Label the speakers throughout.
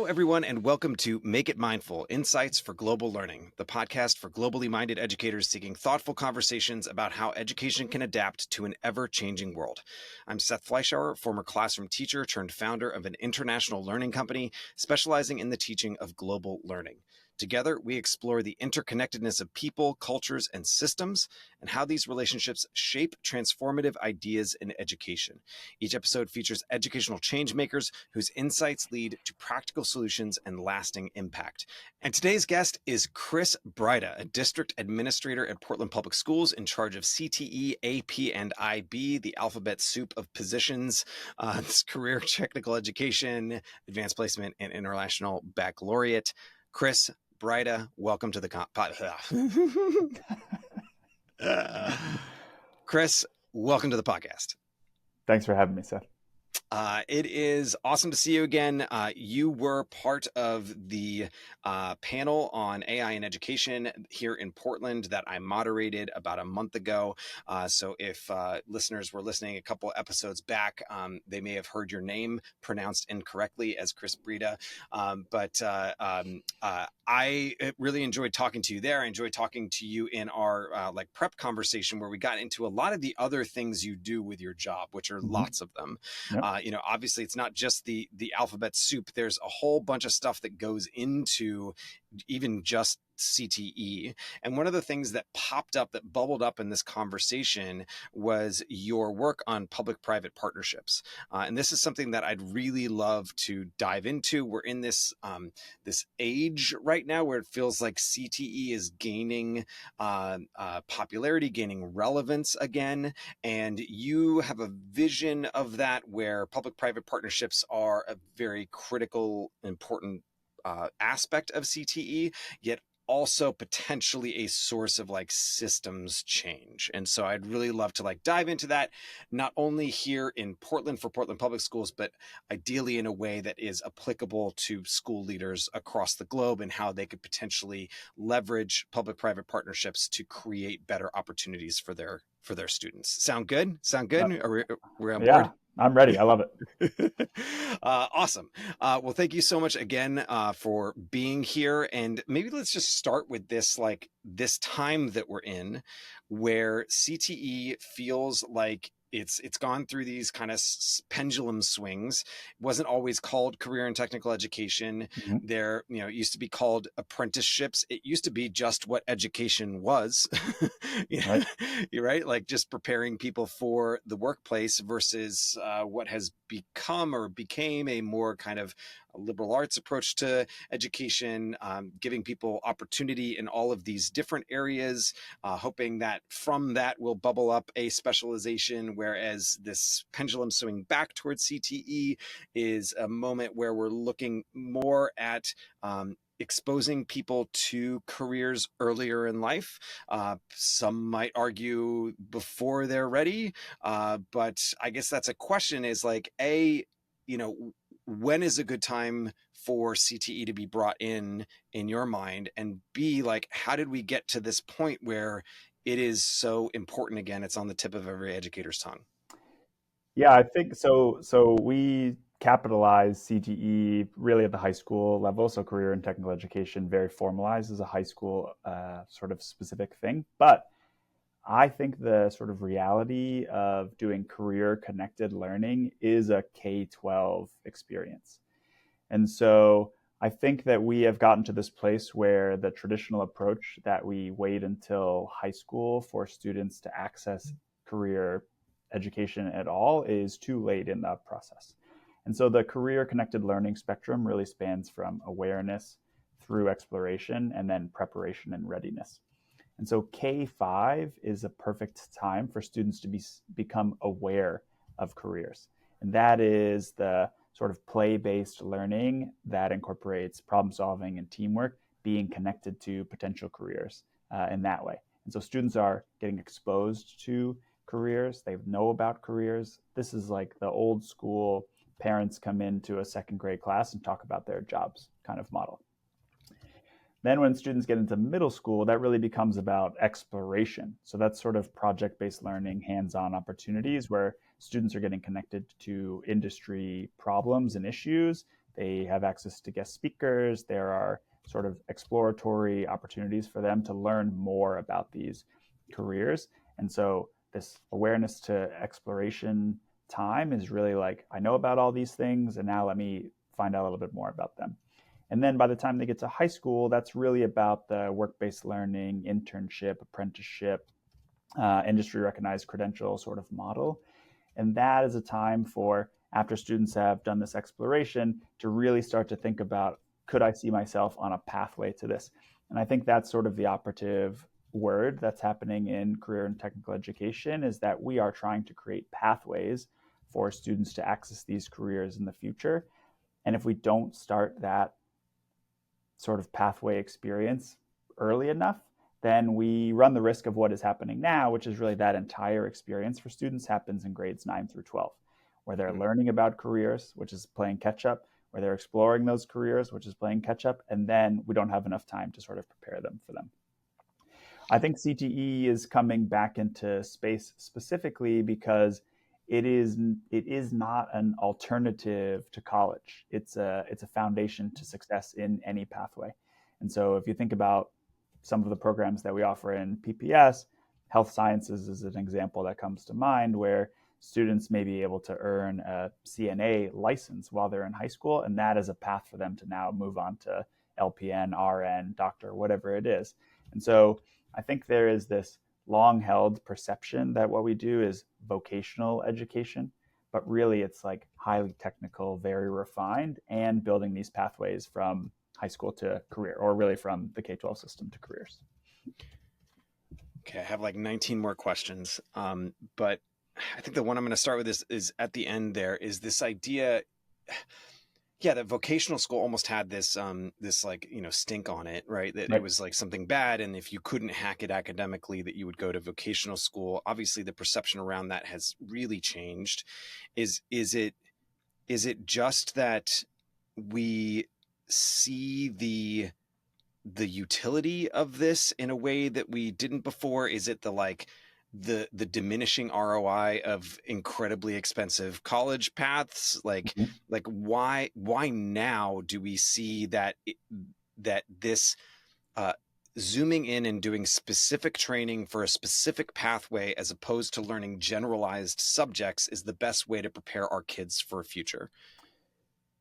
Speaker 1: everyone, and welcome to Make It Mindful, Insights for Global Learning, the podcast for globally minded educators seeking thoughtful conversations about how education can adapt to an ever-changing world. I'm Seth Fleischauer, former classroom teacher turned founder of an international learning company specializing in the teaching of global learning. Together, we explore the interconnectedness of people, cultures, and systems, and how these relationships shape transformative ideas in education. Each episode features educational change makers whose insights lead to practical solutions and lasting impact. And today's guest is Chris Brida, a district administrator at Portland Public Schools in charge of CTE, AP, and IB, the alphabet soup of positions, career technical education, advanced placement, and international baccalaureate. Chris Brida, welcome to the Chris, welcome to the podcast.
Speaker 2: Thanks for having me, Seth.
Speaker 1: It is awesome to see you again. You were part of the panel on AI in education here in Portland that I moderated about a month ago. So if listeners were listening a couple episodes back, they may have heard your name pronounced incorrectly as Chris Brida. But I really enjoyed talking to you there. I enjoyed talking to you in our prep conversation where we got into a lot of the other things you do with your job, which are lots of them.
Speaker 2: Yep.
Speaker 1: Obviously it's not just the alphabet soup. There's a whole bunch of stuff that goes into even just CTE. And one of the things that popped up, that bubbled up in this conversation, was your work on public-private partnerships. And this is something that I'd really love to dive into. We're in this this age right now where it feels like CTE is gaining popularity, gaining relevance again. And you have a vision of that where public-private partnerships are a very critical, important aspect of CTE, yet also potentially a source of systems change. And so I'd really love to dive into that, not only here in Portland for Portland Public Schools, but ideally in a way that is applicable to school leaders across the globe and how they could potentially leverage public-private partnerships to create better opportunities for their students. Sound good? Are we on board?
Speaker 2: I'm ready. I love it.
Speaker 1: Awesome. Well, thank you so much again for being here. And maybe let's just start with this, this time that we're in where CTE feels like it's gone through these kind of pendulum swings. It wasn't always called career and technical education.
Speaker 2: Mm-hmm.
Speaker 1: There, it used to be called apprenticeships. It used to be just what education was.
Speaker 2: Right.
Speaker 1: You're right. Just preparing people for the workplace versus what has become or became a more kind of liberal arts approach to education, giving people opportunity in all of these different areas, hoping that from that will bubble up a specialization, whereas this pendulum swing back towards CTE is a moment where we're looking more at exposing people to careers earlier in life. Some might argue before they're ready, but I guess that's a question is when is a good time for CTE to be brought in your mind? And B, how did we get to this point where it is so important again? It's on the tip of every educator's tongue.
Speaker 2: Yeah, I think so. So we capitalize CTE really at the high school level. So career and technical education, very formalized as a high school sort of specific thing. But I think the sort of reality of doing career connected learning is a K-12 experience. And so I think that we have gotten to this place where the traditional approach that we wait until high school for students to access career education at all is too late in the process. And so the career connected learning spectrum really spans from awareness through exploration and then preparation and readiness. And so K-5 is a perfect time for students to become aware of careers. And that is the sort of play-based learning that incorporates problem solving and teamwork, being connected to potential careers in that way. And so students are getting exposed to careers. They know about careers. This is like the old school parents come into a second grade class and talk about their jobs kind of model. Then when students get into middle school, that really becomes about exploration. So that's sort of project-based learning, hands-on opportunities where students are getting connected to industry problems and issues. They have access to guest speakers. There are sort of exploratory opportunities for them to learn more about these careers. And so this awareness to exploration time is really like, I know about all these things, and now let me find out a little bit more about them. And then by the time they get to high school, that's really about the work-based learning, internship, apprenticeship, industry recognized credential sort of model. And that is a time for, after students have done this exploration, to really start to think about, could I see myself on a pathway to this? And I think that's sort of the operative word that's happening in career and technical education, is that we are trying to create pathways for students to access these careers in the future. And if we don't start that sort of pathway experience early enough, then we run the risk of what is happening now, which is really that entire experience for students happens in grades 9 through 12, where they're learning about careers, which is playing catch up, where they're exploring those careers, which is playing catch up, and then we don't have enough time to sort of prepare them for them. I think CTE is coming back into space specifically because it is not an alternative to college. It's a foundation to success in any pathway. And so if you think about some of the programs that we offer in PPS, health sciences is an example that comes to mind, where students may be able to earn a CNA license while they're in high school, and that is a path for them to now move on to LPN, RN, doctor, whatever it is. And so I think there is this long held perception that what we do is vocational education, but really it's like highly technical, very refined, and building these pathways from high school to career, or really from the K-12 system to careers.
Speaker 1: Okay, I have like 19 more questions, but I think the one I'm going to start with is at the end. There is this idea, yeah, that vocational school almost had this this like, you know, stink on it, right? That it
Speaker 2: Right.
Speaker 1: was like something bad, and if you couldn't hack it academically, that you would go to vocational school. Obviously, the perception around that has really changed. Is it just that we see the utility of this in a way that we didn't before? Is it the like the diminishing ROI of incredibly expensive college paths?
Speaker 2: Mhm.
Speaker 1: Like why now do we see that that this uh, zooming in and doing specific training for a specific pathway as opposed to learning generalized subjects is the best way to prepare our kids for a future?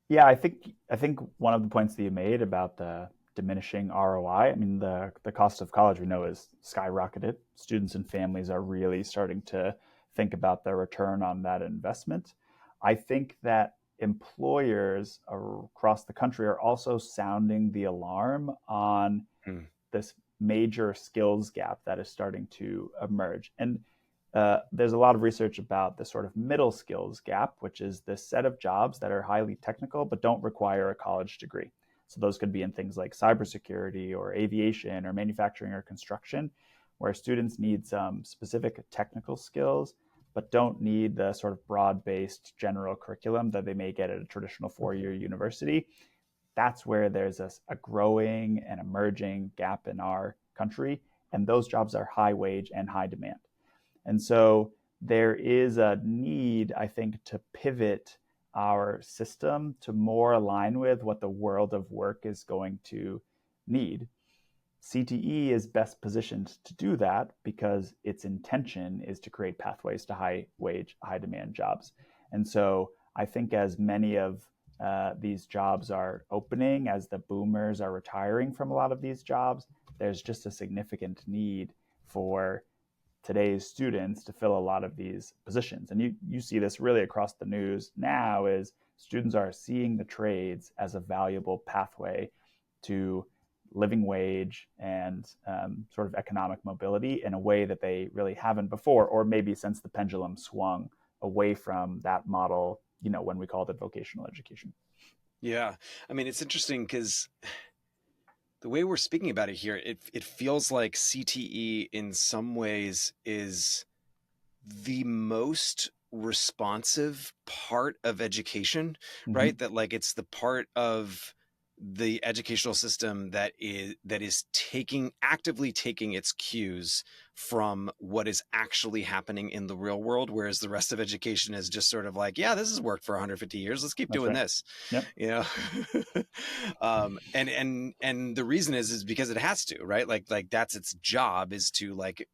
Speaker 2: Yeah, I think one of the points that you made about the diminishing ROI, I mean, the cost of college we know is skyrocketed. Students and families are really starting to think about their return on that investment. I think that employers across the country are also sounding the alarm on
Speaker 1: Hmm.
Speaker 2: this major skills gap that is starting to emerge. And there's a lot of research about the sort of middle skills gap, which is this set of jobs that are highly technical but don't require a college degree. So those could be in things like cybersecurity or aviation or manufacturing or construction, where students need some specific technical skills but don't need the sort of broad-based general curriculum that they may get at a traditional four-year university. That's where there's a growing and emerging gap in our country, and those jobs are high wage and high demand. And so there is a need, I think, to pivot our system to more align with what the world of work is going to need. CTE is best positioned to do that because its intention is to create pathways to high wage, high demand jobs. And so I think as many of these jobs are opening, as the boomers are retiring from a lot of these jobs, there's just a significant need for today's students to fill a lot of these positions. And you see this really across the news now, is students are seeing the trades as a valuable pathway to living wage and sort of economic mobility in a way that they really haven't before, or maybe since the pendulum swung away from that model, when we called it vocational education.
Speaker 1: Yeah, I mean, it's interesting because the way we're speaking about it here, it feels like CTE in some ways is the most responsive part of education,
Speaker 2: Mm-hmm.
Speaker 1: right? That like it's the part of the educational system that is actively taking its cues from what is actually happening in the real world, whereas the rest of education is just sort of like, yeah, this has worked for 150 years, let's keep
Speaker 2: That's
Speaker 1: doing
Speaker 2: right.
Speaker 1: this,
Speaker 2: Yep.
Speaker 1: you know. And the reason is because it has to, right? Like that's its job, is to like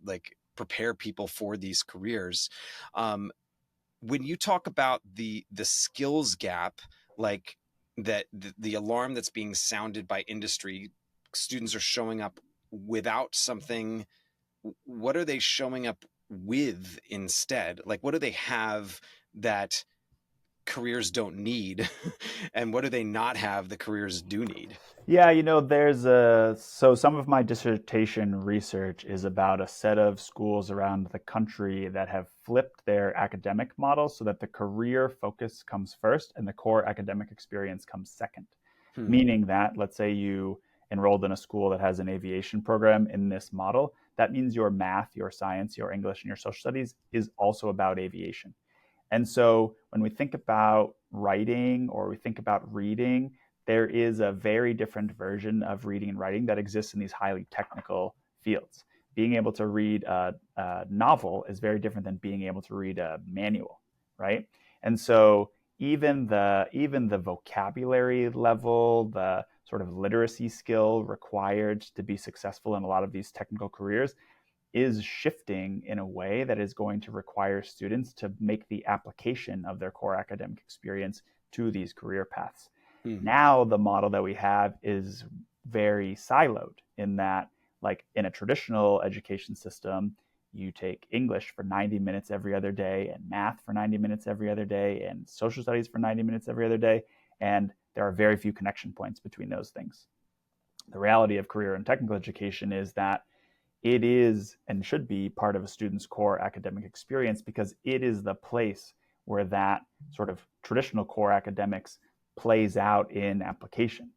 Speaker 1: prepare people for these careers. um when you talk about the skills gap, like that the alarm that's being sounded by industry, students are showing up without something. What are they showing up with instead? Like, what do they have that careers don't need? And what do they not have that careers do need?
Speaker 2: Yeah, so some of my dissertation research is about a set of schools around the country that have flipped their academic model so that the career focus comes first and the core academic experience comes second.
Speaker 1: Hmm.
Speaker 2: Meaning that, let's say you enrolled in a school that has an aviation program in this model, that means your math, your science, your English, and your social studies is also about aviation. And so when we think about writing or we think about reading, there is a very different version of reading and writing that exists in these highly technical fields. Being able to read a novel is very different than being able to read a manual, right? And so even the vocabulary level, the sort of literacy skill required to be successful in a lot of these technical careers is shifting in a way that is going to require students to make the application of their core academic experience to these career paths.
Speaker 1: Hmm.
Speaker 2: Now, the model that we have is very siloed in that, like in a traditional education system, you take English for 90 minutes every other day, and math for 90 minutes every other day, and social studies for 90 minutes every other day. And there are very few connection points between those things. The reality of career and technical education is that it is and should be part of a student's core academic experience because it is the place where that sort of traditional core academics plays out in application.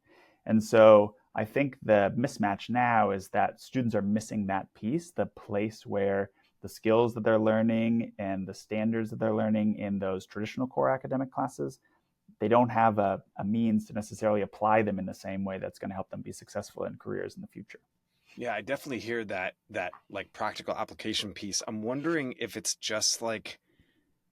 Speaker 2: And so I think the mismatch now is that students are missing that piece, the place where the skills that they're learning and the standards that they're learning in those traditional core academic classes, they don't have a means to necessarily apply them in the same way that's going to help them be successful in careers in the future.
Speaker 1: Yeah, I definitely hear that like practical application piece. I'm wondering if it's just like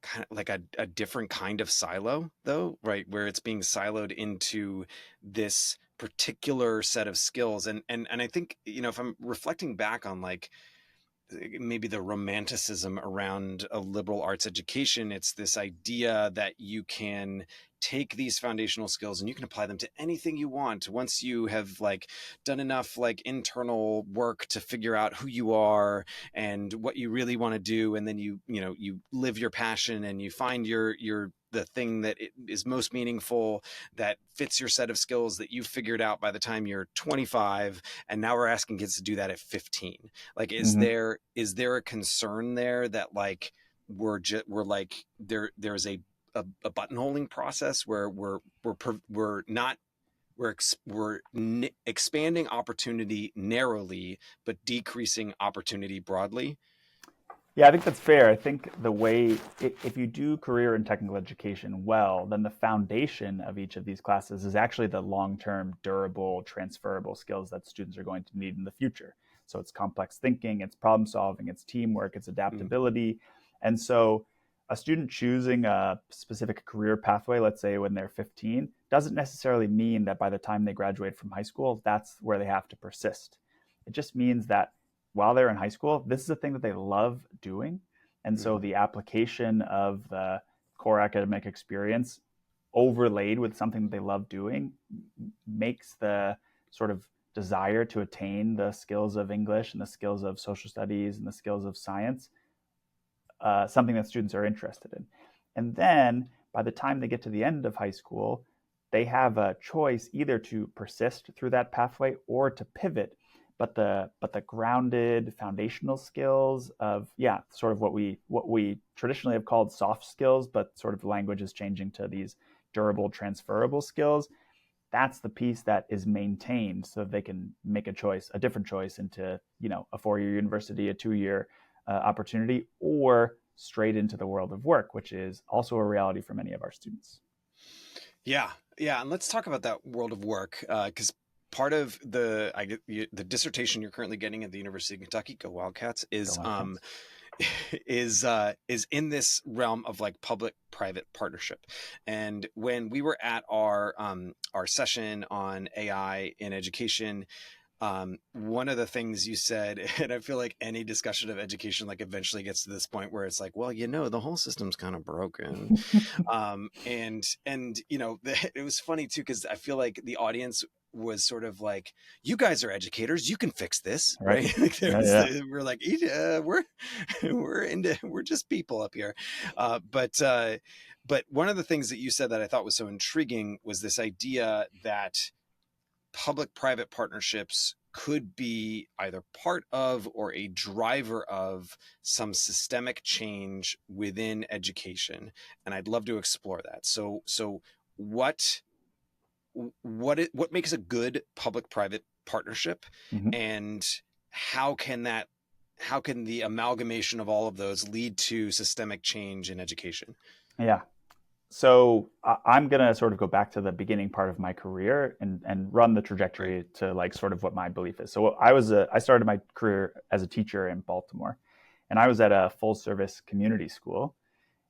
Speaker 1: kind of like a different kind of silo, though, right? Where it's being siloed into this particular set of skills. And I think, if I'm reflecting back on like maybe the romanticism around a liberal arts education, it's this idea that you can take these foundational skills and you can apply them to anything you want once you have like done enough like internal work to figure out who you are and what you really want to do, and then you live your passion and you find your the thing that is most meaningful, that fits your set of skills that you've figured out by the time you're 25. And now we're asking kids to do that at 15. Like, is
Speaker 2: Mm-hmm.
Speaker 1: there a concern there that like we're like there's a buttonholing process where we're not expanding opportunity narrowly but decreasing opportunity broadly?
Speaker 2: Yeah, I think that's fair. I think the way, if you do career and technical education well, then the foundation of each of these classes is actually the long term, durable, transferable skills that students are going to need in the future. So it's complex thinking, it's problem solving, it's teamwork, it's
Speaker 1: Mm.
Speaker 2: adaptability. And so a student choosing a specific career pathway, let's say when they're 15, doesn't necessarily mean that by the time they graduate from high school, that's where they have to persist. It just means that while they're in high school, this is a thing that they love doing. And so
Speaker 1: Mm.
Speaker 2: the application of the core academic experience overlaid with something that they love doing makes the sort of desire to attain the skills of English and the skills of social studies and the skills of science something that students are interested in. And then by the time they get to the end of high school, they have a choice either to persist through that pathway or to pivot. But the grounded foundational skills of sort of what we traditionally have called soft skills, but sort of the language is changing to these durable transferable skills. That's the piece that is maintained so that they can make a different choice into a 4-year university, a 2-year opportunity, or straight into the world of work, which is also a reality for many of our students.
Speaker 1: Yeah, Yeah, and let's talk about that world of work, because part of the dissertation you're currently getting at the University of Kentucky, go Wildcats,
Speaker 2: Go Wildcats.
Speaker 1: is in this realm of like public-private partnership. And when we were at our session on AI in education, one of the things you said, and I feel like any discussion of education like eventually gets to this point where it's like, well, the whole system's kind of broken. And it was funny too, because I feel like the audience was sort of like, you guys are educators, you can fix this,
Speaker 2: Right.
Speaker 1: right? Like
Speaker 2: Yeah, yeah.
Speaker 1: we're like, yeah, we're just people up here. But one of the things that you said that I thought was so intriguing was this idea that public-private partnerships could be either part of or a driver of some systemic change within education, and I'd love to explore that. So what what makes a good public-private partnership,
Speaker 2: Hmm.
Speaker 1: and how can that how can the amalgamation of all of those lead to systemic change in education?
Speaker 2: Yeah. So I'm going to sort of go back to the beginning part of my career and run the
Speaker 1: Right.
Speaker 2: trajectory to like sort of what my belief is. So I started my career as a teacher in Baltimore, and I was at a full service community school.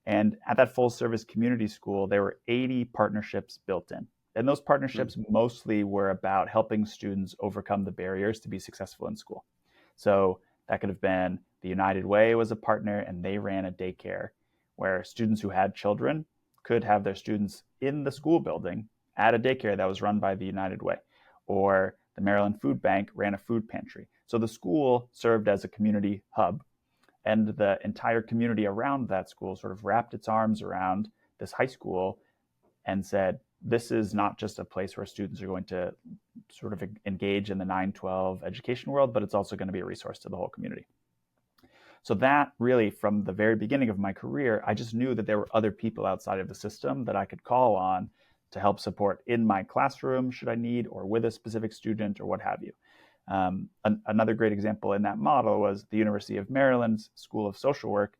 Speaker 2: And at that full service community school, there were 80 partnerships built in. And those
Speaker 1: Mm.
Speaker 2: partnerships mostly were about helping students overcome the barriers to be successful in school. So that could have been the United Way was a partner, and they ran a daycare where students who had children could have their students in the school building at a daycare that was run by the United Way. Or the Maryland Food Bank ran a food pantry. So the school served as a community hub, and the entire community around that school sort of wrapped its arms around this high school and said, this is not just a place where students are going to sort of engage in the 9-12 education world, but it's also going to be a resource to the whole community. So that really, from the very beginning of my career, I just knew that there were other people outside of the system that I could call on to help support in my classroom, should I need, or with a specific student, or what have you. Another great example in that model was the University of Maryland's School of Social Work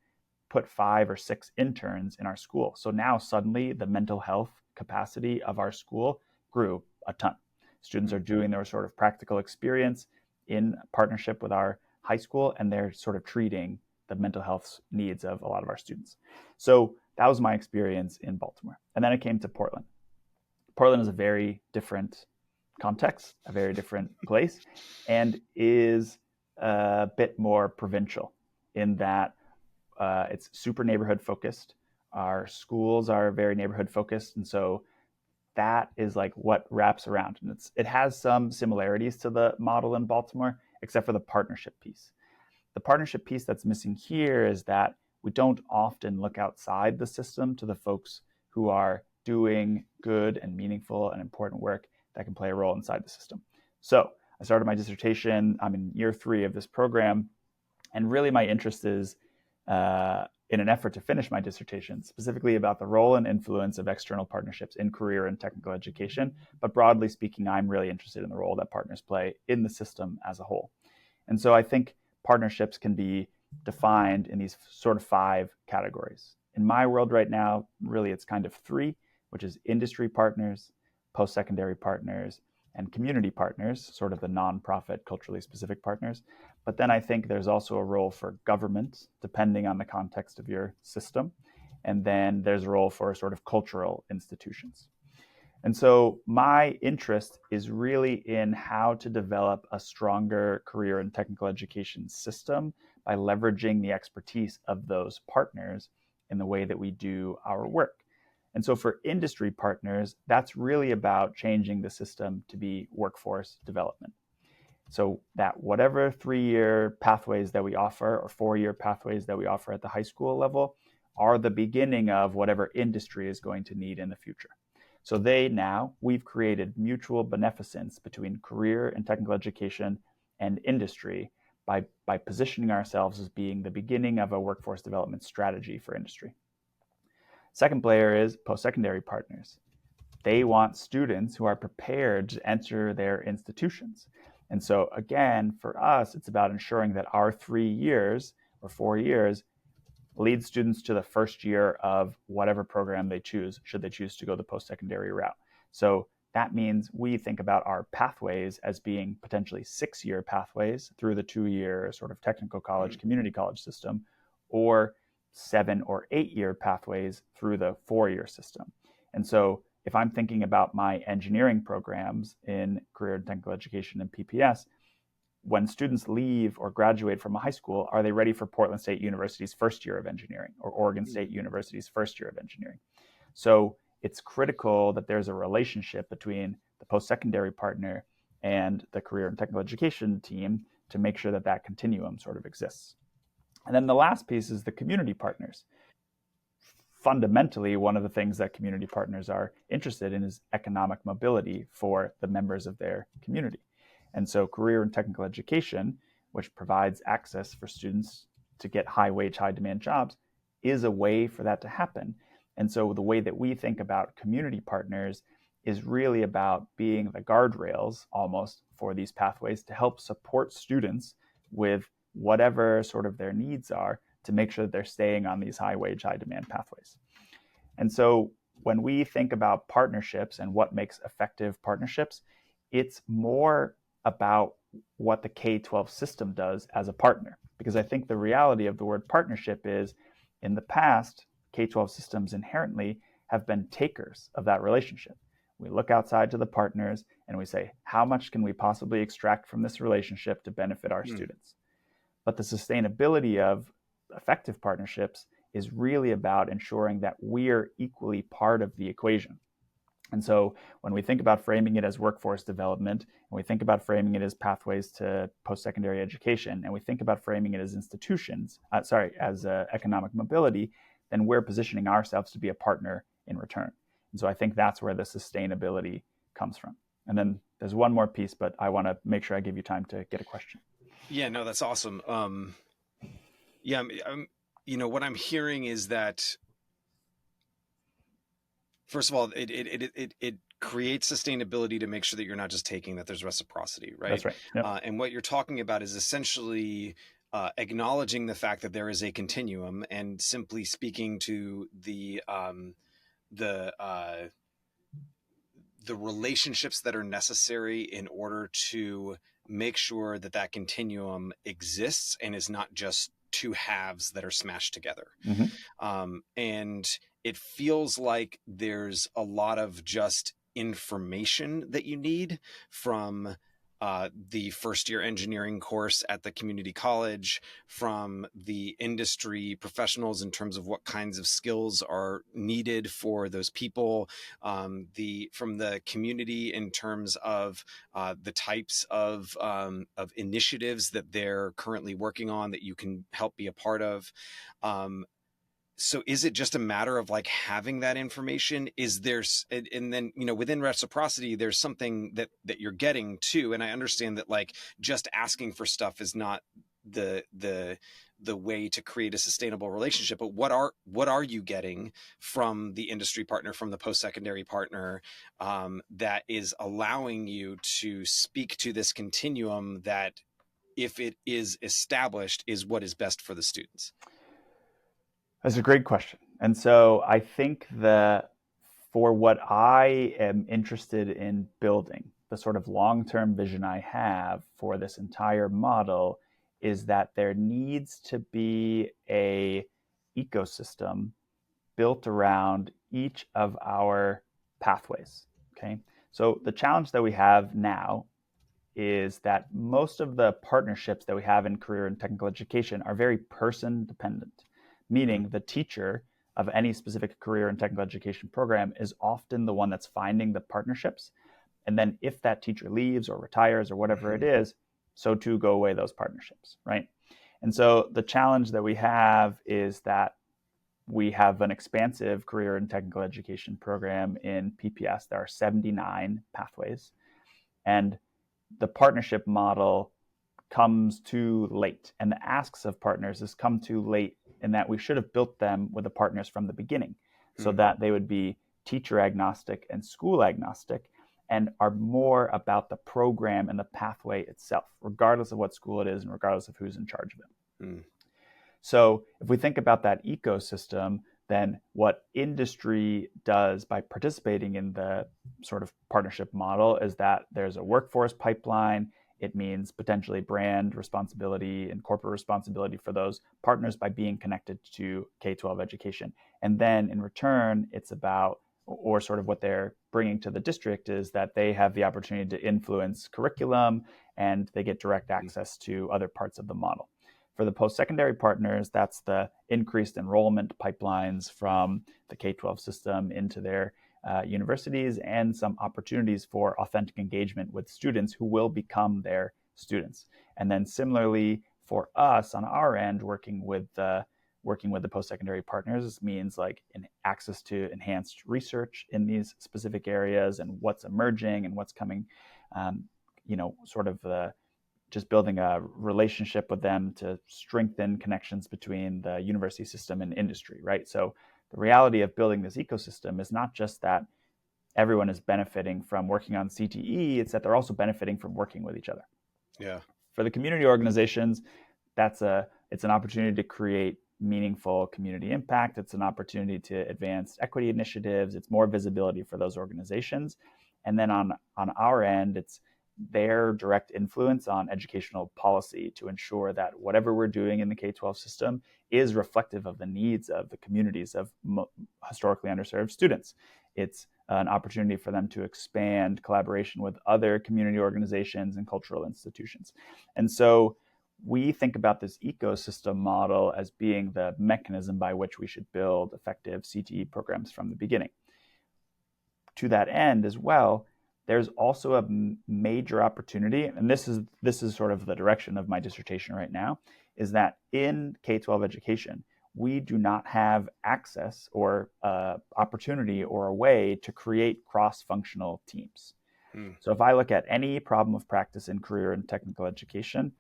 Speaker 2: put 5 or 6 interns in our school. So now suddenly the mental health capacity of our school grew a ton. Students are doing their sort of practical experience in partnership with our high school, and they're sort of treating the mental health needs of a lot of our students. So that was my experience in Baltimore. And then I came to Portland. Portland is a very different context, a very different place, and is a bit more provincial in that it's super neighborhood focused. Our schools are very neighborhood focused, and so that is like what wraps around. And it has some similarities to the model in Baltimore, except for the partnership piece. The partnership piece that's missing here is that we don't often look outside the system to the folks who are doing good and meaningful and important work that can play a role inside the system. So I started my dissertation. I'm in year 3 of this program. And really, my interest is in an effort to finish my dissertation, specifically about the role and influence of external partnerships in career and technical education. But broadly speaking, I'm really interested in the role that partners play in the system as a whole. And so I think partnerships can be defined in these sort of 5 categories. In my world right now, really it's kind of 3, which is industry partners, post-secondary partners, and community partners, sort of the nonprofit, culturally specific partners. But then I think there's also a role for government, depending on the context of your system. And then there's a role for sort of cultural institutions. And so my interest is really in how to develop a stronger career and technical education system by leveraging the expertise of those partners in the way that we do our work. And so for industry partners, that's really about changing the system to be workforce development. So that whatever 3-year pathways that we offer or 4-year pathways that we offer at the high school level are the beginning of whatever industry is going to need in the future. So we've created mutual beneficence between career and technical education and industry by positioning ourselves as being the beginning of a workforce development strategy for industry. Second player is post-secondary partners. They want students who are prepared to enter their institutions. And so again, for us, it's about ensuring that our 3 years or 4 years lead students to the first year of whatever program they choose, should they choose to go the post-secondary route. So that means we think about our pathways as being potentially 6-year pathways through the 2-year sort of technical college, community college system, or 7 or 8-year pathways through the 4-year system. And so if I'm thinking about my engineering programs in career and technical education and PPS, when students leave or graduate from a high school, are they ready for Portland State University's first year of engineering or Oregon State University's first year of engineering? So it's critical that there's a relationship between the post-secondary partner and the career and technical education team to make sure that that continuum sort of exists. And then the last piece is the community partners. Fundamentally, one of the things that community partners are interested in is economic mobility for the members of their community. And so career and technical education, which provides access for students to get high wage, high demand jobs, is a way for that to happen. And so the way that we think about community partners is really about being the guardrails almost for these pathways to help support students with whatever sort of their needs are to make sure that they're staying on these high wage, high demand pathways. And so when we think about partnerships and what makes effective partnerships, it's more about what the K-12 system does as a partner. Because I think the reality of the word partnership is, in the past, K-12 systems inherently have been takers of that relationship. We look outside to the partners and we say, how much can we possibly extract from this relationship to benefit our students? But the sustainability of effective partnerships is really about ensuring that we're equally part of the equation. And so when we think about framing it as workforce development, and we think about framing it as pathways to post-secondary education, and we think about framing it as as economic mobility, then we're positioning ourselves to be a partner in return. And so I think that's where the sustainability comes from. And then there's one more piece, but I want to make sure I give you time to get a question.
Speaker 1: Yeah, no, that's awesome. What I'm hearing is that, first of all, it creates sustainability to make sure that you're not just taking, that there's reciprocity, right?
Speaker 2: That's right. Yep.
Speaker 1: And what you're talking about is essentially acknowledging the fact that there is a continuum, and simply speaking to the relationships that are necessary in order to make sure that that continuum exists and is not just two halves that are smashed together. And it feels like there's a lot of just information that you need from the first year engineering course at the community college, from the industry professionals in terms of what kinds of skills are needed for those people, from the community in terms of the types of initiatives that they're currently working on that you can help be a part of. So is it just a matter of like having that information? Is there, and then, within reciprocity, there's something that you're getting too. And I understand that like just asking for stuff is not the way to create a sustainable relationship, but what are you getting from the industry partner, from the post-secondary partner, that is allowing you to speak to this continuum that, if it is established, is what is best for the students?
Speaker 2: That's a great question. And so I think that for what I am interested in building, the sort of long-term vision I have for this entire model is that there needs to be a ecosystem built around each of our pathways. Okay. So the challenge that we have now is that most of the partnerships that we have in career and technical education are very person dependent, meaning the teacher of any specific career and technical education program is often the one that's finding the partnerships. And then if that teacher leaves or retires or whatever it is, so too go away those partnerships, right? And so the challenge that we have is that we have an expansive career and technical education program in PPS. There are 79 pathways, and the partnership model comes too late. And the asks of partners has come too late, in that we should have built them with the partners from the beginning so that they would be teacher agnostic and school agnostic, and are more about the program and the pathway itself, regardless of what school it is and regardless of who's in charge of it. So if we think about that ecosystem, then what industry does by participating in the sort of partnership model is that there's a workforce pipeline. It means potentially brand responsibility and corporate responsibility for those partners by being connected to K-12 education. And then in return, it's about, or sort of what they're bringing to the district is that they have the opportunity to influence curriculum and they get direct access to other parts of the model. For the post-secondary partners, that's the increased enrollment pipelines from the K-12 system into their universities and some opportunities for authentic engagement with students who will become their students. And then similarly for us on our end, working with the post-secondary partners means like access to enhanced research in these specific areas and what's emerging and what's coming, sort of just building a relationship with them to strengthen connections between the university system and industry, right? So the reality of building this ecosystem is not just that everyone is benefiting from working on CTE, it's that they're also benefiting from working with each other.
Speaker 1: Yeah.
Speaker 2: For the community organizations, it's an opportunity to create meaningful community impact. It's an opportunity to advance equity initiatives. It's more visibility for those organizations. And then on our end, it's their direct influence on educational policy to ensure that whatever we're doing in the K-12 system is reflective of the needs of the communities of historically underserved students. It's an opportunity for them to expand collaboration with other community organizations and cultural institutions. And so we think about this ecosystem model as being the mechanism by which we should build effective CTE programs from the beginning. To that end as well, there's also a major opportunity, and this is sort of the direction of my dissertation right now, is that in K-12 education, we do not have access or opportunity or a way to create cross-functional teams. So if I look at any problem of practice in career and technical education,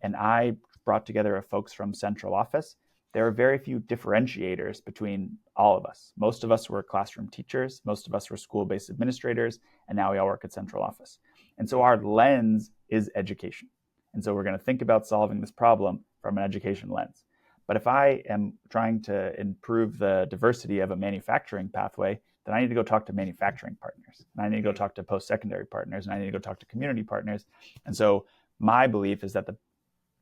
Speaker 2: and I brought together folks from central office, there are very few differentiators between all of us. Most of us were classroom teachers, most of us were school-based administrators, and now we all work at central office. And so our lens is education. And so we're going to think about solving this problem from an education lens. But if I am trying to improve the diversity of a manufacturing pathway, then I need to go talk to manufacturing partners. And I need to go talk to post-secondary partners, and I need to go talk to community partners. And so my belief is that the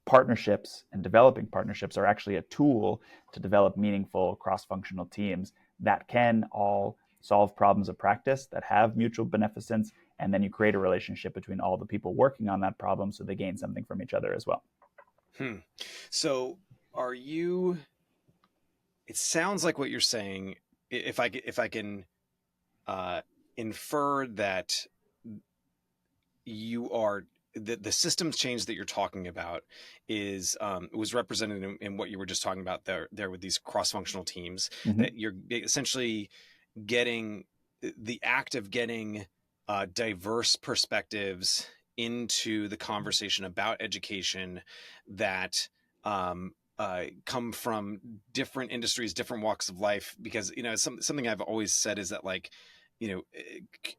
Speaker 2: partnerships and developing partnerships are actually a tool to develop meaningful cross-functional teams that can all solve problems of practice that have mutual beneficence, and then you create a relationship between all the people working on that problem so they gain something from each other as well.
Speaker 1: So it sounds like what you're saying, if I can infer that you are the systems change that you're talking about was represented in what you were just talking about there with these cross-functional teams, that you're essentially getting the act of getting diverse perspectives into the conversation about education that come from different industries, different walks of life, because something I've always said is that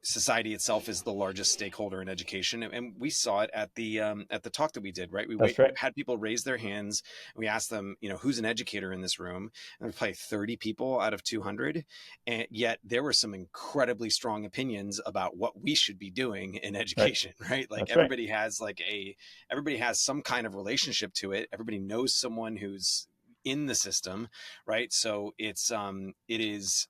Speaker 1: society itself is the largest stakeholder in education, and we saw it at the talk that we did. Right, we had people raise their hands, and we asked them, who's an educator in this room, and there's probably 30 people out of 200, and yet there were some incredibly strong opinions about what we should be doing in education. Right, like everybody has some kind of relationship to it. Everybody knows someone who's in the system, right? So it is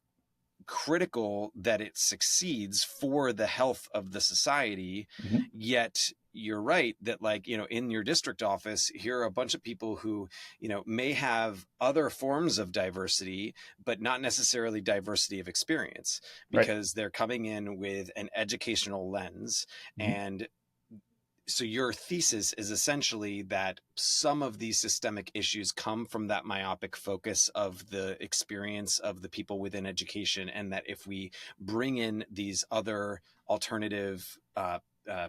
Speaker 1: critical that it succeeds for the health of the society. Yet you're right that in your district office, here are a bunch of people who may have other forms of diversity, but not necessarily diversity of experience, because they're coming in with an educational lens. And so your thesis is essentially that some of these systemic issues come from that myopic focus of the experience of the people within education, and that if we bring in these other alternative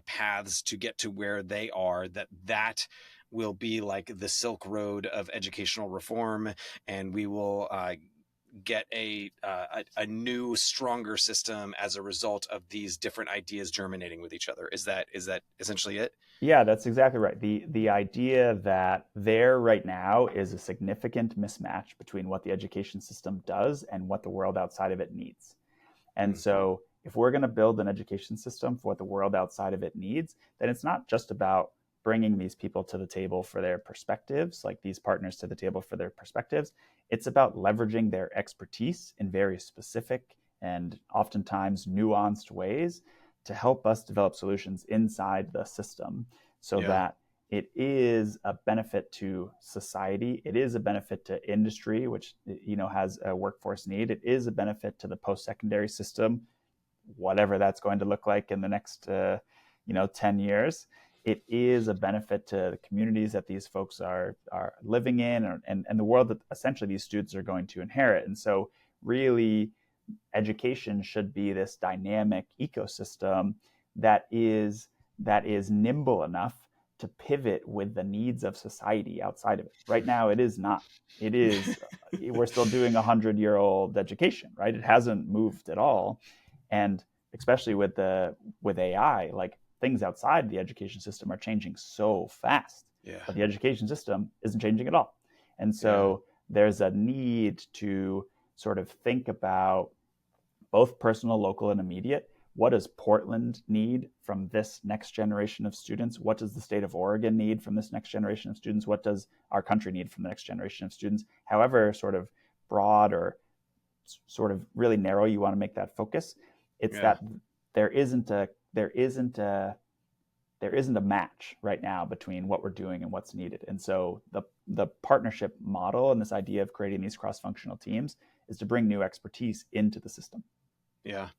Speaker 1: paths to get to where they are, that will be like the Silk Road of educational reform, and we will get a new, stronger system as a result of these different ideas germinating with each other. Is that essentially it?
Speaker 2: Yeah, that's exactly right. The idea that there right now is a significant mismatch between what the education system does and what the world outside of it needs. And
Speaker 1: Mm,
Speaker 2: so, if we're going to build an education system for what the world outside of it needs, then it's not just about bringing these people to the table for their perspectives, like these partners to the table for their perspectives. It's about leveraging their expertise in very specific and oftentimes nuanced ways to help us develop solutions inside the system so
Speaker 1: yeah,
Speaker 2: that it is a benefit to society. It is a benefit to industry, which has a workforce need. It is a benefit to the post-secondary system, whatever that's going to look like in the next 10 years. It is a benefit to the communities that these folks are living in, and the world that essentially these students are going to inherit. And so, really, education should be this dynamic ecosystem that is nimble enough to pivot with the needs of society outside of it. Right now, it is not. It is we're still doing 100-year-old education, right? It hasn't moved at all, and especially with AI, like things outside the education system are changing so fast,
Speaker 1: yeah,
Speaker 2: but the education system isn't changing at all. And
Speaker 1: yeah,
Speaker 2: so there's a need to sort of think about both personal, local, and immediate. What does Portland need from this next generation of students? What does the state of Oregon need from this next generation of students? What does our country need from the next generation of students? However, sort of broad or sort of really narrow you want to make that focus, it's
Speaker 1: yeah.
Speaker 2: that there isn't a there isn't a there isn't a match right now between what we're doing and what's needed. And so the partnership model and this idea of creating these cross-functional teams is to bring new expertise into the system.
Speaker 1: Yeah,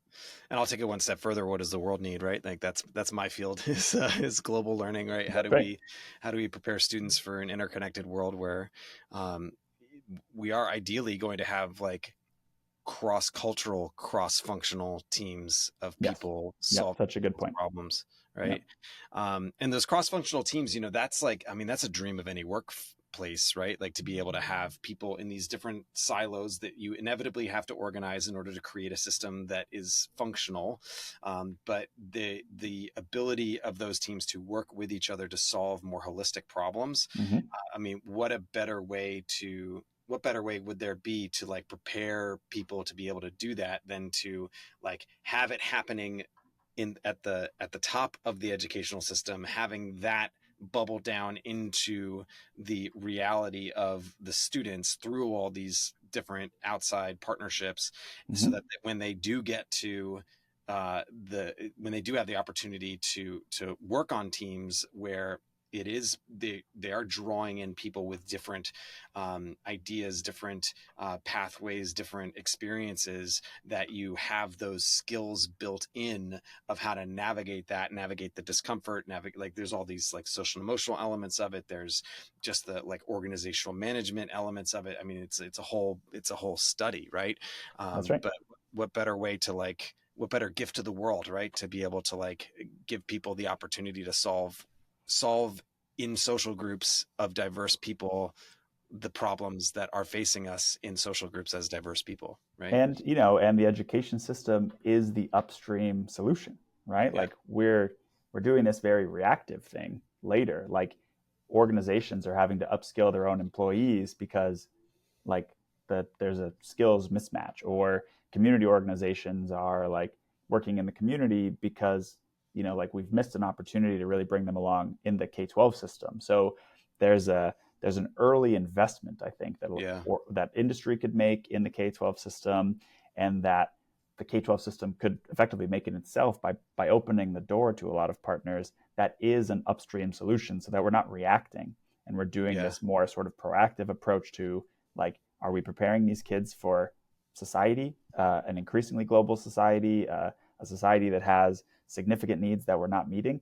Speaker 1: and I'll take it one step further. What does the world need, right? Like that's my field is global learning, right?
Speaker 2: That's right.
Speaker 1: How do we prepare students for an interconnected world where um, we are ideally going to have like cross cultural, cross functional teams of
Speaker 2: Yes.
Speaker 1: people
Speaker 2: Yep.
Speaker 1: solving
Speaker 2: Such a good
Speaker 1: people's
Speaker 2: point.
Speaker 1: problems,
Speaker 2: Yep.
Speaker 1: right? And those cross functional teams, that's like, I mean, that's a dream of any workplace, right? Like to be able to have people in these different silos that you inevitably have to organize in order to create a system that is functional. But the ability of those teams to work with each other to solve more holistic problems.
Speaker 2: Mm-hmm.
Speaker 1: I mean, what better way would there be to like prepare people to be able to do that than to like have it happening in at the top of the educational system, having that bubble down into the reality of the students through all these different outside partnerships, so
Speaker 2: Mm-hmm.
Speaker 1: that when they do get to when they do have the opportunity to work on teams where they are drawing in people with different ideas, different pathways, different experiences, that you have those skills built in of how to navigate the discomfort, navigate, like there's all these like social and emotional elements of it. There's just the like organizational management elements of it. I mean, it's a whole study, right?
Speaker 2: That's right.
Speaker 1: But what better way to like what better gift to the world, right? To be able to like give people the opportunity to solve in social groups of diverse people the problems that are facing us in social groups as diverse people, right?
Speaker 2: And the education system is the upstream solution, right?
Speaker 1: Yeah,
Speaker 2: Like we're doing this very reactive thing later. Like organizations are having to upskill their own employees because like there's a skills mismatch, or community organizations are like working in the community because like we've missed an opportunity to really bring them along in the K-12 system. So there's a there's an early investment, I think,
Speaker 1: yeah,
Speaker 2: that industry could make in the K-12 system, and that the K-12 system could effectively make it itself by opening the door to a lot of partners. That is an upstream solution, so that we're not reacting and we're doing
Speaker 1: yeah,
Speaker 2: this more sort of proactive approach to like, are we preparing these kids for society, an increasingly global society, a society that has significant needs that we're not meeting?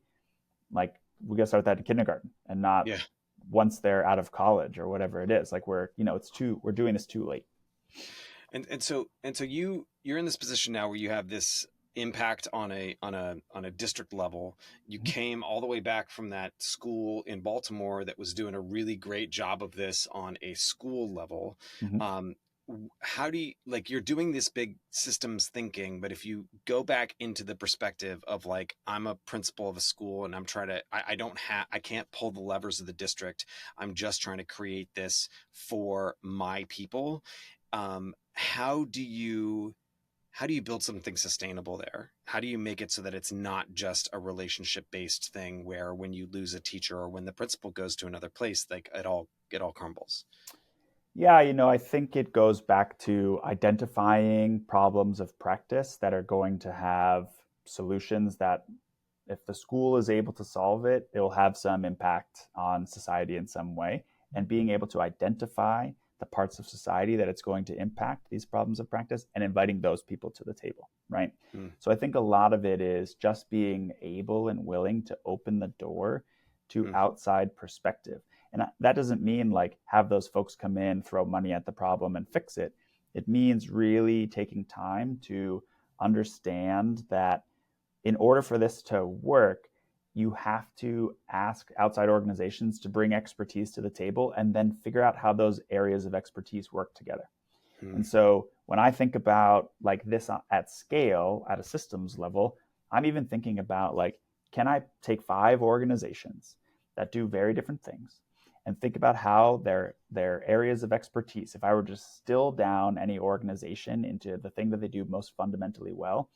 Speaker 2: Like, we got to start that in kindergarten and not
Speaker 1: yeah.
Speaker 2: once they're out of college or whatever it is. Like, we're doing this too late.
Speaker 1: And so you're in this position now where you have this impact on a district level. You
Speaker 2: Mm-hmm.
Speaker 1: came all the way back from that school in Baltimore that was doing a really great job of this on a school level.
Speaker 2: Mm-hmm.
Speaker 1: how do you, like, you're doing this big systems thinking, but if you go back into the perspective of like, I'm a principal of a school and I'm trying to, I can't pull the levers of the district. I'm just trying to create this for my people. How do you, build something sustainable there? How do you make it so that it's not just a relationship based thing where when you lose a teacher or when the principal goes to another place, like it all crumbles?
Speaker 2: Yeah, I think it goes back to identifying problems of practice that are going to have solutions that, if the school is able to solve it, it will have some impact on society in some way. And being able to identify the parts of society that it's going to impact these problems of practice and inviting those people to the table, right?
Speaker 1: Mm,
Speaker 2: So I think a lot of it is just being able and willing to open the door to
Speaker 1: mm,
Speaker 2: outside perspective. And that doesn't mean like have those folks come in, throw money at the problem and fix it. It means really taking time to understand that in order for this to work, you have to ask outside organizations to bring expertise to the table and then figure out how those areas of expertise work together.
Speaker 1: mm,
Speaker 2: And so when I think about like this at scale at a systems level, I'm even thinking about like, can I take 5 organizations that do very different things and think about how their areas of expertise, if I were to distill down any organization into the thing that they do most fundamentally well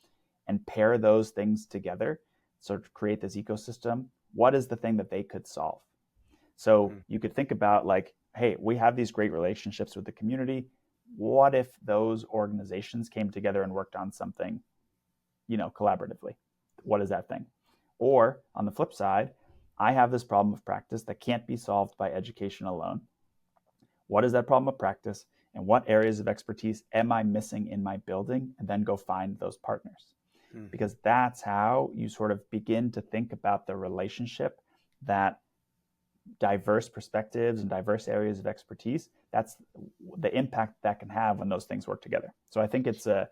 Speaker 2: and pair those things together, sort of create this ecosystem, what is the thing that they could solve? So
Speaker 1: mm,
Speaker 2: you could think about like, hey, we have these great relationships with the community. What if those organizations came together and worked on something, collaboratively? What is that thing? Or on the flip side, I have this problem of practice that can't be solved by education alone. What is that problem of practice? And what areas of expertise am I missing in my building? And then go find those partners.
Speaker 1: mm.
Speaker 2: Because that's how you sort of begin to think about the relationship that diverse perspectives and diverse areas of expertise, that's the impact that can have when those things work together. So I think it's the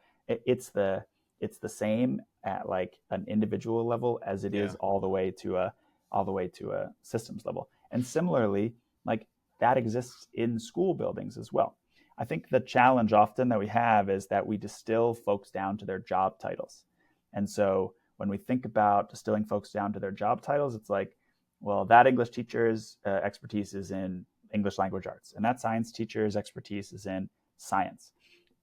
Speaker 2: same at like an individual level as it is
Speaker 1: Yeah.
Speaker 2: all the way to a systems level. And similarly, like that exists in school buildings as well. I think the challenge often that we have is that we distill folks down to their job titles. And so when we think about distilling folks down to their job titles, it's like, well, that English teacher's expertise is in English language arts, and that science teacher's expertise is in science.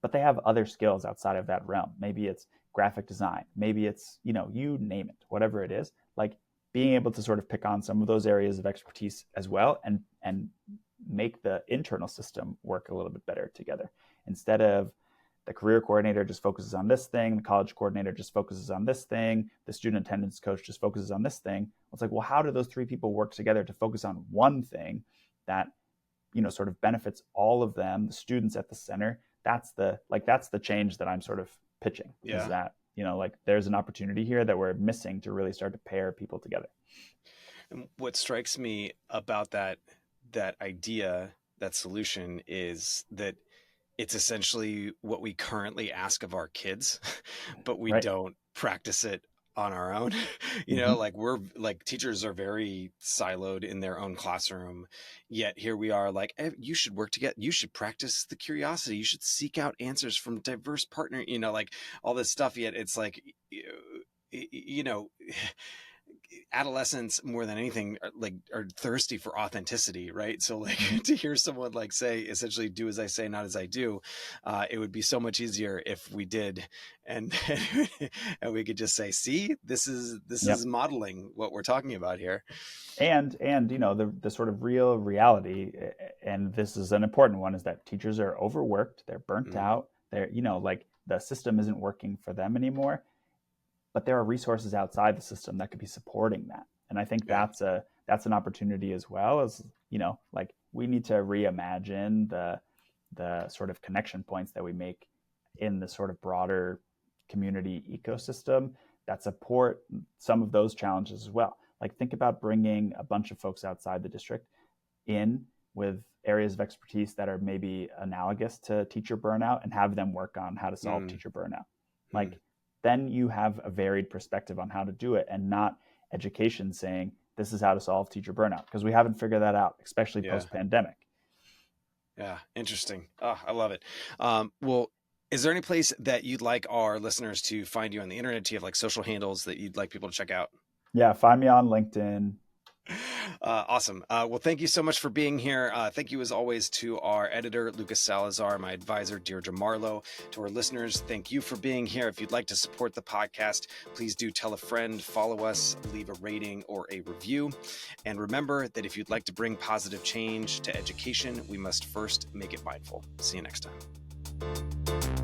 Speaker 2: But they have other skills outside of that realm. Maybe it's graphic design, maybe it's, you name it, whatever it is. Like being able to sort of pick on some of those areas of expertise as well and make the internal system work a little bit better together instead of the career coordinator just focuses on this thing, the college coordinator just focuses on this thing, the student attendance coach just focuses on this thing. It's like, well, how do those 3 people work together to focus on one thing that, sort of benefits all of them, the students at the center? That's the change that I'm sort of pitching, is
Speaker 1: Yeah.
Speaker 2: that, like there's an opportunity here that we're missing to really start to pair people together.
Speaker 1: And what strikes me about that idea, that solution, is that it's essentially what we currently ask of our kids, but we
Speaker 2: Right.
Speaker 1: don't practice it on our own.
Speaker 2: Mm-hmm.
Speaker 1: Like we're like teachers are very siloed in their own classroom, yet here we are like, you should work together. You should practice the curiosity. You should seek out answers from diverse partner, like all this stuff. Yet it's like, you know, adolescents more than anything are thirsty for authenticity, right? So like
Speaker 2: Mm-hmm.
Speaker 1: to hear someone like say essentially do as I say, not as I do, it would be so much easier if we did. And and we could just say, see, this is
Speaker 2: Yep.
Speaker 1: modeling what we're talking about here.
Speaker 2: And the sort of real reality, and this is an important one, is that teachers are overworked, they're burnt
Speaker 1: Mm,
Speaker 2: out, they're, like the system isn't working for them anymore, but there are resources outside the system that could be supporting that. And I think
Speaker 1: yeah.
Speaker 2: that's an opportunity as well. As like we need to reimagine the sort of connection points that we make in the sort of broader community ecosystem that support some of those challenges as well. Like think about bringing a bunch of folks outside the district in with areas of expertise that are maybe analogous to teacher burnout and have them work on how to solve
Speaker 1: Mm,
Speaker 2: teacher burnout.
Speaker 1: mm,
Speaker 2: Like then you have a varied perspective on how to do it, and not education saying this is how to solve teacher burnout, because we haven't figured that out, especially
Speaker 1: yeah.
Speaker 2: post pandemic.
Speaker 1: Yeah. Interesting. Oh, I love it. Well, is there any place that you'd like our listeners to find you on the internet? Do you have like social handles that you'd like people to check out?
Speaker 2: Yeah, find me on LinkedIn.
Speaker 1: Awesome. Well, thank you so much for being here. Thank you, as always, to our editor, Lucas Salazar, my advisor, Deirdre Marlowe. To our listeners, thank you for being here. If you'd like to support the podcast, please do tell a friend, follow us, leave a rating or a review. And remember that if you'd like to bring positive change to education, we must first make it mindful. See you next time.